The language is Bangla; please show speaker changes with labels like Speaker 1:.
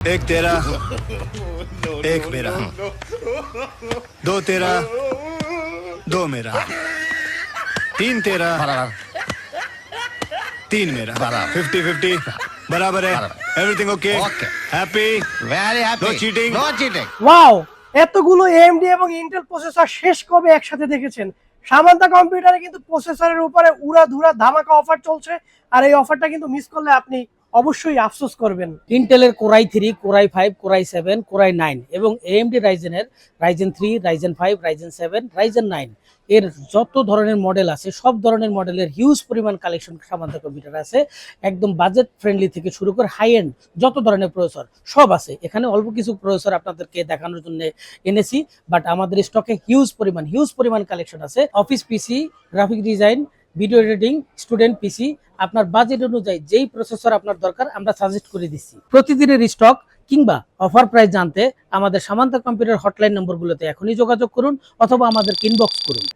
Speaker 1: एक तेरा एक मेरा दो तेरा दो मेरा तीन तेरा तीन मेरा 50-50 बराबर है everything okay happy
Speaker 2: very happy
Speaker 1: No cheating.
Speaker 2: No cheating
Speaker 3: wow, এতগুলো এএমডি এবং ইন্টেল প্রসেসর শেষ কবে একসাথে দেখেছেন? সামান্তা কম্পিউটারে কিন্তু প্রসেসরের উপরে উড়াধুরা ধামাকা অফার চলছে, আর এই অফারটা কিন্তু মিস করলে আপনি অবশ্যই আফসোস করবেন। ইন্টেলের কোরাই 3, কোরাই 5, কোরাই 7, কোরাই 9 এবং এএমডি রাইজেনের রাইজেন 3, রাইজেন 5, রাইজেন 7, রাইজেন 9 এর যত ধরনের মডেল আছে সব ধরনের মডেলের হিউজ পরিমাণ কালেকশন সামান্তা কম্পিউটার আছে। একদম বাজেট ফ্রেন্ডলি থেকে শুরু করে হাই এন্ড যত ধরনের প্রসেসর সব আছে এখানে। অল্প কিছু প্রসেসর আপনাদেরকে দেখানোর জন্য এনেছি, বাট আমাদের স্টকে হিউজ পরিমাণ কালেকশন আছে। Office PC, graphic design, video editing, student PC, আপনার বাজেট অনুযায়ী যেই প্রসেসর আপনার দরকার আমরা সাজেস্ট করে দিচ্ছি। প্রতিদিনের স্টক কিংবা অফার প্রাইস জানতে আমাদের সামান্তা কম্পিউটার হটলাইন নম্বরগুলোতে এখনই যোগাযোগ করুন অথবা আমাদের ইনবক্স করুন।